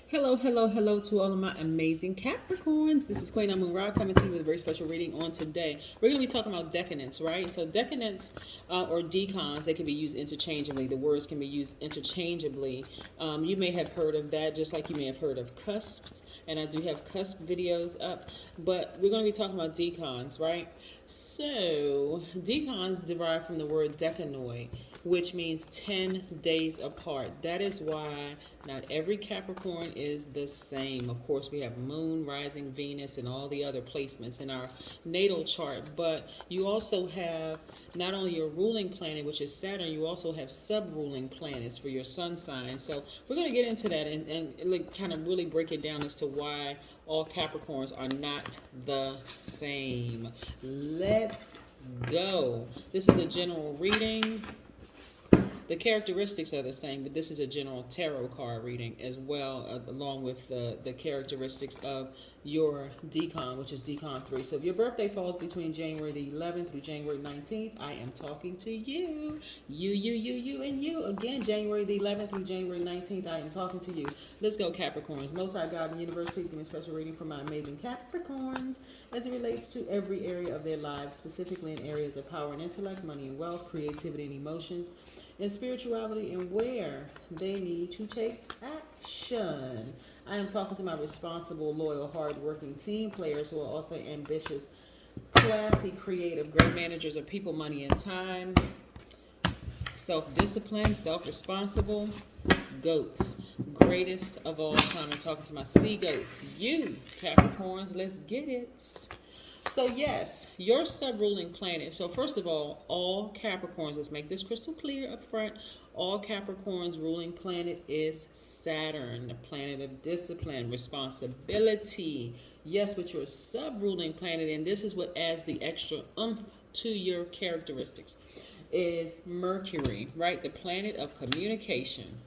Hello, hello, hello to all of my amazing Capricorns. This is Queen Amun Ra coming to you with a very special reading on today. We're going to be talking about decadence, right? So decadence or decons, they can be used interchangeably. The words can be used interchangeably. You may have heard of that, just like you may have heard of cusps, and I do have cusp videos up. But we're going to be talking about decons, right? So decons derive from the word decanoid, which means 10 days apart. That is why not every Capricorn is the same. Of course, we have Moon, Rising, Venus, and all the other placements in our natal chart. But you also have not only your ruling planet, which is Saturn, you also have sub-ruling planets for your sun sign. So we're going to get into that and kind of really break it down as to why all Capricorns are not the same. Let's go. This is a general reading. The characteristics are the same, but this is a general tarot card reading as well, along with the characteristics of your decon, which is decon 3. So if your birthday falls between January the 11th through January 19th, I am talking to you. You, and you. Again, January the 11th through January 19th, I am talking to you. Let's go, Capricorns. Most High God in the universe, please give me a special reading for my amazing Capricorns as it relates to every area of their lives, specifically in areas of power and intellect, money and wealth, creativity and emotions, and spirituality, and where they need to take action. I am talking to my responsible, loyal, hardworking team players who are also ambitious, classy, creative, great managers of people, money, and time, self-disciplined, self-responsible, goats, greatest of all time. I'm talking to my sea goats. You, Capricorns, let's get it. So yes, your sub-ruling planet. So first of all Capricorns, let's make this crystal clear up front. All Capricorns' ruling planet is Saturn, the planet of discipline, responsibility. Yes, with your sub-ruling planet, and this is what adds the extra oomph to your characteristics, is Mercury, right? The planet of communication.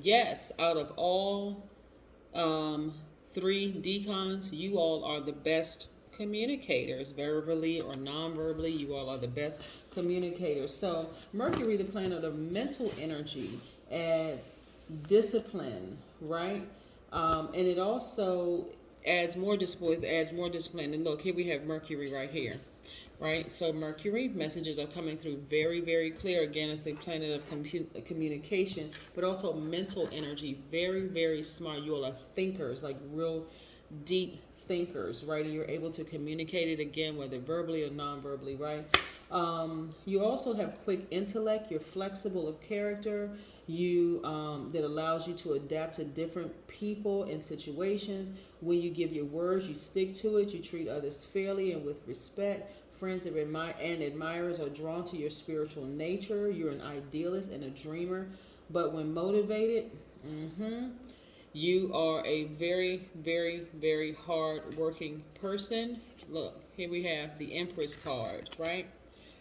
Yes, out of all three decons, you all are the best communicators, verbally or non-verbally. You all are the best communicators. So Mercury, the planet of mental energy, adds discipline, right? And it also adds more discipline. It adds more discipline. And look, here we have Mercury right here. Right, so Mercury messages are coming through very, very clear. Again, it's the planet of communication, but also mental energy. Very, very smart. You all are thinkers, like real deep thinkers, right? And you're able to communicate it again, whether verbally or non-verbally, right? You also have quick intellect. You're flexible of character. You that allows you to adapt to different people and situations. When you give your words, you stick to it. You treat others fairly and with respect. Friends and admirers are drawn to your spiritual nature. You're an idealist and a dreamer, but when motivated, you are a very, very, very hard-working person. Look, here we have the Empress card, right?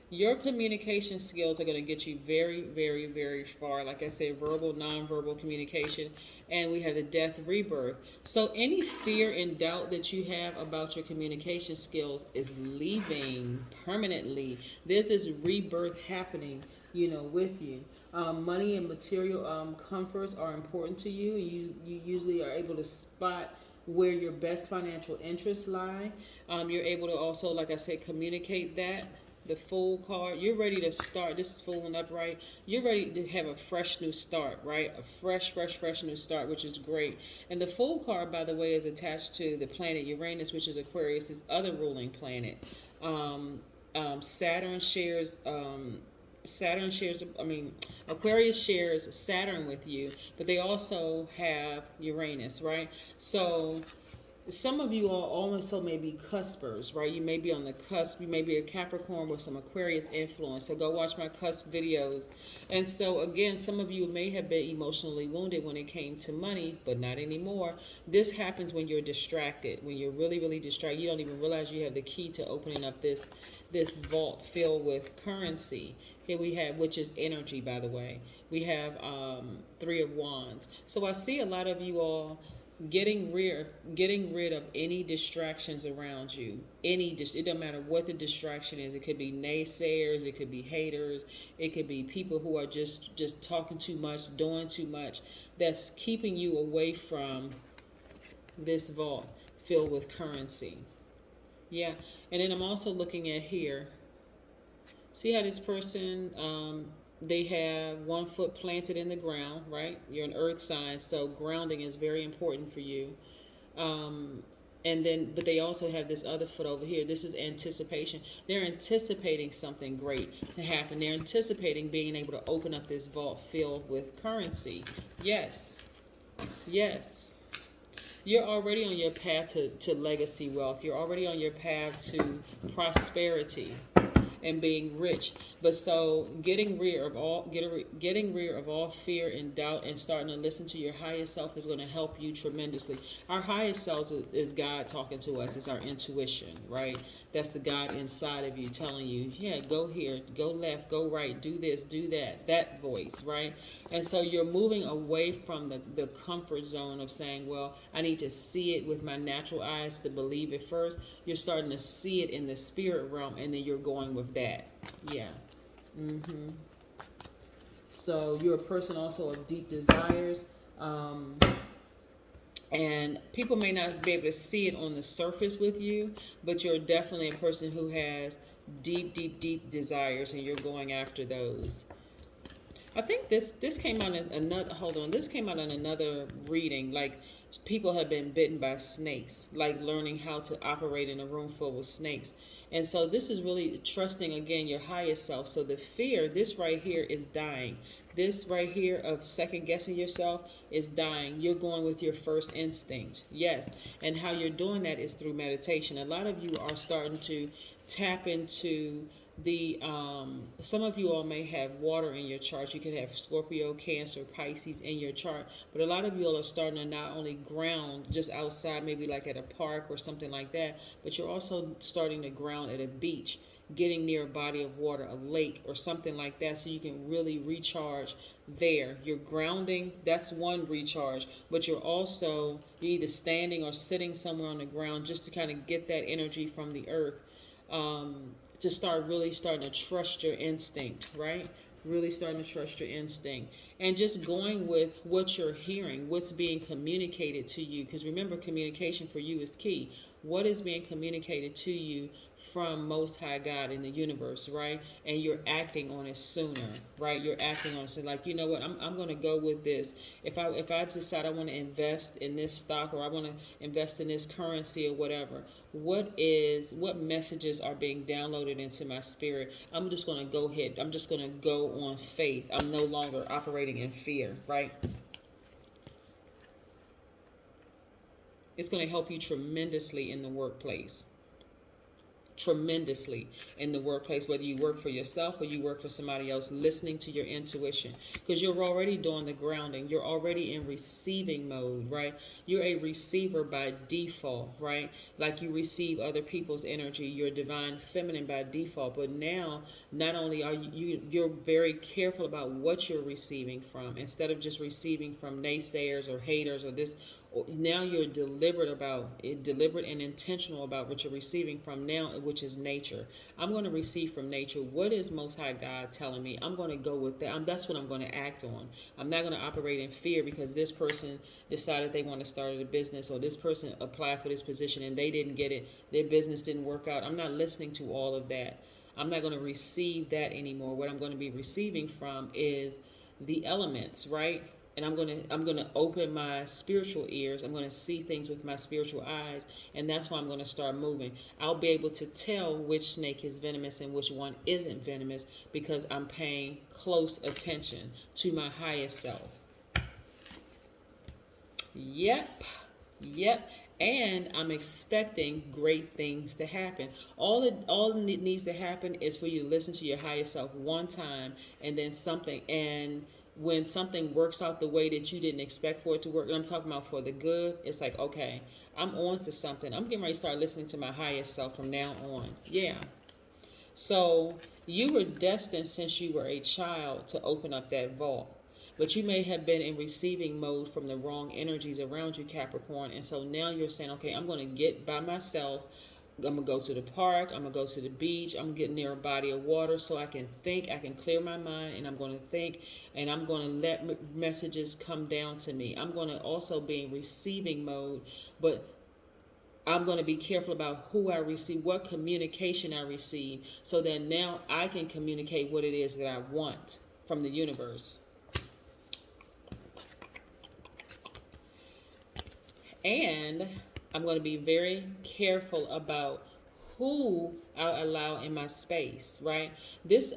Your communication skills are going to get you very, very, very far. Like I said, verbal, nonverbal communication. And we have the death rebirth. So any fear and doubt that you have about your communication skills is leaving permanently. There's this rebirth happening, with you. Money and material comforts are important to you. You usually are able to spot where your best financial interests lie. You're able to also, like I said, communicate that. The Fool card, you're ready to start. This is Fool and Upright. You're ready to have a fresh new start, right? A fresh new start, which is great. And the Fool card, by the way, is attached to the planet Uranus, which is Aquarius' other ruling planet. Saturn shares. Aquarius shares Saturn with you, but they also have Uranus, right? So some of you are also maybe cuspers, right? You may be on the cusp. You may be a Capricorn with some Aquarius influence. So go watch my cusp videos. And so again, some of you may have been emotionally wounded when it came to money, but not anymore. This happens when you're distracted. When you're really, really distracted, you don't even realize you have the key to opening up this vault filled with currency. Here we have, which is energy, by the way. We have 3 of Wands. So I see a lot of you all getting rid of any distractions around you. It doesn't matter what the distraction is. It could be naysayers, it could be haters, it could be people who are just talking too much, doing too much, that's keeping you away from this vault filled with currency. Yeah. And then I'm also looking at here. See how this person, they have 1 foot planted in the ground, right? You're an earth sign, so grounding is very important for you. And then, but they also have this other foot over here. This is anticipation. They're anticipating something great to happen. They're anticipating being able to open up this vault filled with currency. Yes. Yes. You're already on your path to legacy wealth. You're already on your path to prosperity and being rich. But so getting rid of all fear and doubt and starting to listen to your highest self is going to help you tremendously. Our highest self is God talking to us. It's our intuition, right? That's the God inside of you telling you, yeah, go here, go left, go right, do this, do that, that voice, right? And so you're moving away from the comfort zone of saying, well, I need to see it with my natural eyes to believe it first. You're starting to see it in the spirit realm, and then you're going with that. Yeah. So you're a person also of deep desires. And people may not be able to see it on the surface with you, but you're definitely a person who has deep, deep, deep desires, and you're going after those. I think this came out in another, hold on, this came out in another reading, like people have been bitten by snakes, like learning how to operate in a room full with snakes. And so this is really trusting, again, your highest self. So the fear, this right here is dying. This right here of second guessing yourself is dying. You're going with your first instinct. Yes. And how you're doing that is through meditation. A lot of you are starting to tap into the some of you all may have water in your chart. You could have Scorpio, Cancer, Pisces in your chart, but a lot of you all are starting to not only ground just outside, maybe like at a park or something like that, but you're also starting to ground at a beach, getting near a body of water, a lake or something like that, so you can really recharge there. You're grounding, that's one recharge, but you're either standing or sitting somewhere on the ground just to kind of get that energy from the earth, to start really starting to trust your instinct, right? Really starting to trust your instinct and just going with what you're hearing, what's being communicated to you. Because remember, communication for you is key. What is being communicated to you from Most High God in the universe, right? And you're acting on it sooner, right? You're acting on it. So like, you know what, I'm going to go with this. If I decide I want to invest in this stock, or I want to invest in this currency or whatever, what messages are being downloaded into my spirit? I'm just going to go ahead. I'm just going to go on faith. I'm no longer operating in fear, right? It's going to help you tremendously in the workplace. Tremendously in the workplace, whether you work for yourself or you work for somebody else, listening to your intuition, because you're already doing the grounding. You're already in receiving mode, right? You're a receiver by default, right? Like you receive other people's energy. You're divine feminine by default, but now not only are you're very careful about what you're receiving from, instead of just receiving from naysayers or haters or this. Now you're deliberate and intentional about what you're receiving from now, which is nature. I'm going to receive from nature. What is Most High God telling me? I'm going to go with that. That's what I'm going to act on. I'm not going to operate in fear because this person decided they want to start a business, or this person applied for this position and they didn't get it. Their business didn't work out. I'm not listening to all of that. I'm not going to receive that anymore. What I'm going to be receiving from is the elements, right? And I'm gonna open my spiritual ears. I'm gonna see things with my spiritual eyes, and that's why I'm gonna start moving. I'll be able to tell which snake is venomous and which one isn't venomous because I'm paying close attention to my highest self. Yep. And I'm expecting great things to happen. All it needs to happen is for you to listen to your highest self one time, and then when something works out the way that you didn't expect for it to work, and I'm talking about for the good, it's like, okay, I'm on to something. I'm getting ready to start listening to my highest self from now on. Yeah. So you were destined since you were a child to open up that vault. But you may have been in receiving mode from the wrong energies around you, Capricorn. And so now you're saying, okay, I'm going to get by myself. I'm going to go to the park. I'm going to go to the beach. I'm going to get near a body of water so I can think. I can clear my mind, and I'm going to think, and I'm going to let messages come down to me. I'm going to also be in receiving mode, but I'm going to be careful about who I receive, what communication I receive, so that now I can communicate what it is that I want from the universe. And I'm going to be very careful about who I allow in my space, right? This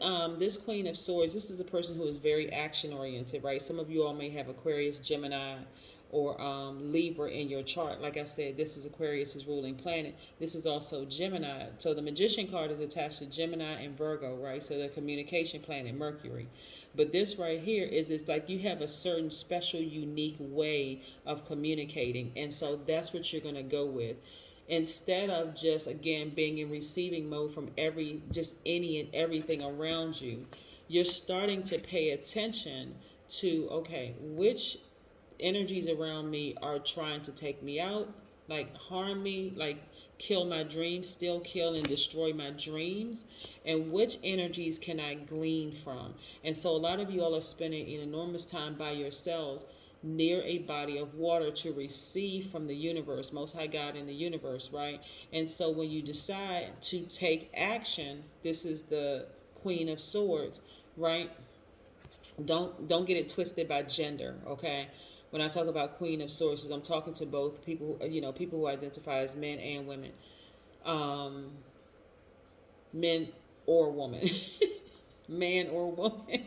Queen of Swords, this is a person who is very action oriented, right? Some of you all may have Aquarius, Gemini, or Libra in your chart. Like I said, this is Aquarius's ruling planet. This is also Gemini. So the Magician card is attached to Gemini and Virgo, right? So the communication planet, Mercury. But this right here is, it's like you have a certain special, unique way of communicating. And so that's what you're going to go with. Instead of just, again, being in receiving mode from just any and everything around you, you're starting to pay attention to, okay, which energies around me are trying to take me out, like harm me, like kill my dreams, still kill and destroy my dreams, and which energies can I glean from. And so a lot of you all are spending an enormous time by yourselves near a body of water to receive from the universe, Most High God in the universe, right? And so when you decide to take action, this is the Queen of Swords, right? Don't get it twisted by gender, okay? When I talk about Queen of Swords, I'm talking to both people, people who identify as men and women, men or woman, man or woman.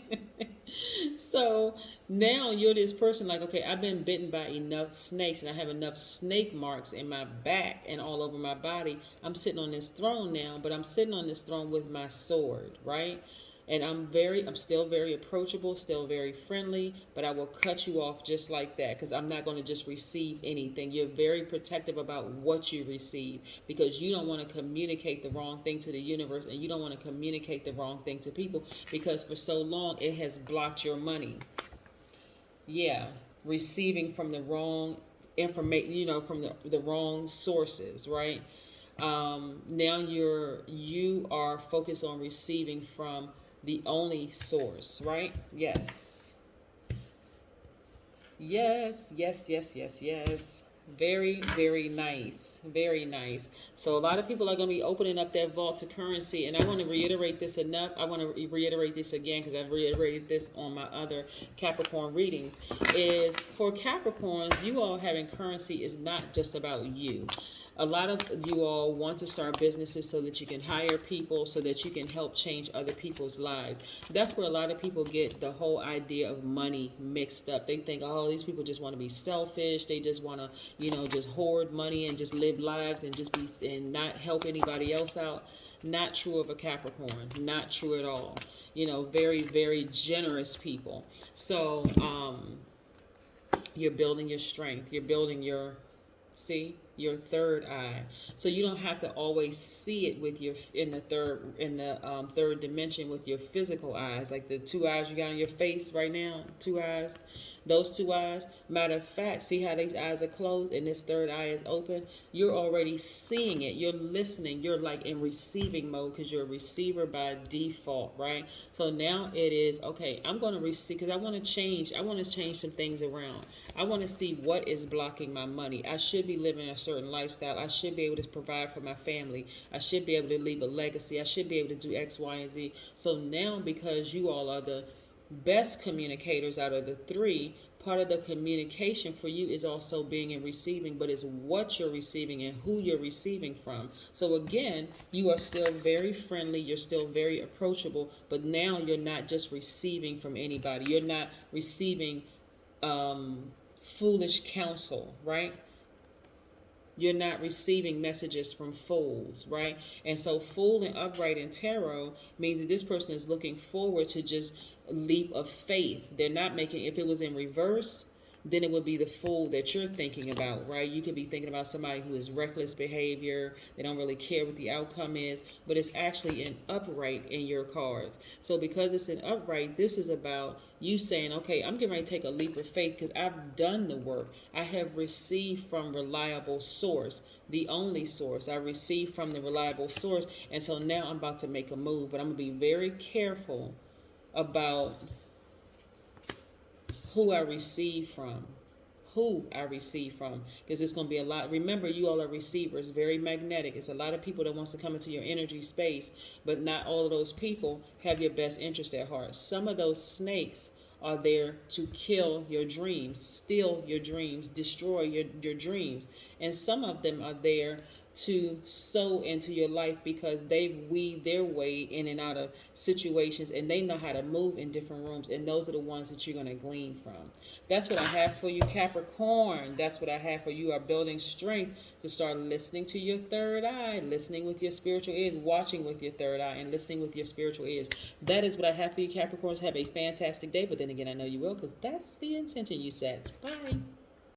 So now you're this person like, okay, I've been bitten by enough snakes and I have enough snake marks in my back and all over my body. I'm sitting on this throne now, but I'm sitting on this throne with my sword, right? And I'm still very approachable, still very friendly, but I will cut you off just like that, because I'm not going to just receive anything. You're very protective about what you receive, because you don't want to communicate the wrong thing to the universe, and you don't want to communicate the wrong thing to people, because for so long it has blocked your money. Yeah, receiving from the wrong information, from the wrong sources, right? Now you are focused on receiving from the only source, right? Yes. Yes, yes, yes, yes, yes. Very, very nice. Very nice. So a lot of people are going to be opening up their vault to currency. And I want to reiterate this enough. I want to reiterate this again, because I've reiterated this on my other Capricorn readings. Is for Capricorns, you all having currency is not just about you. A lot of you all want to start businesses so that you can hire people, so that you can help change other people's lives. That's where a lot of people get the whole idea of money mixed up. They think, oh, these people just want to be selfish. They just want to, just hoard money and just live lives and just be and not help anybody else out. Not true of a Capricorn. Not true at all. Very, very generous people. So you're building your strength. You're building your third eye, so you don't have to always see it with in the third dimension with your physical eyes, like the two eyes you got on your face right now, two eyes. Those two eyes, matter of fact, see how these eyes are closed and this third eye is open? You're already seeing it. You're listening. You're like in receiving mode, because you're a receiver by default, right? So now it is, okay, I'm going to receive, because I want to change some things around. I want to see what is blocking my money. I should be living a certain lifestyle. I should be able to provide for my family. I should be able to leave a legacy. I should be able to do X, Y, and Z. So now, because you all are the best communicators out of the three, part of the communication for you is also being in receiving, but it's what you're receiving and who you're receiving from. So again, you are still very friendly, you're still very approachable, but now you're not just receiving from anybody. You're not receiving foolish counsel, right? You're not receiving messages from fools, right? And so fool and upright in tarot means that this person is looking forward to just leap of faith. They're not making, if it was in reverse, then it would be the fool that you're thinking about, right? You could be thinking about somebody who is reckless behavior. They don't really care what the outcome is, but it's actually an upright in your cards. So because it's an upright, this is about you saying, okay, I'm getting ready to take a leap of faith because I've done the work. I have received from reliable source, the only source. I received from the reliable source. And so now I'm about to make a move, but I'm going to be very careful about who I receive from. Because it's going to be a lot. Remember, you all are receivers, very magnetic. It's a lot of people that wants to come into your energy space, but not all of those people have your best interest at heart. Some of those snakes are there to kill your dreams, steal your dreams, destroy your dreams. And some of them are there to sow into your life because they weave their way in and out of situations, and they know how to move in different rooms, and those are the ones that you're going to glean from. That's what I have for you, Capricorn. That's what I have for you. You are building strength to start listening to your third eye, listening with your spiritual ears, watching with your third eye, and listening with your spiritual ears. That is what I have for you, Capricorns. Have a fantastic day, but then again, I know you will, because that's the intention you set. Bye.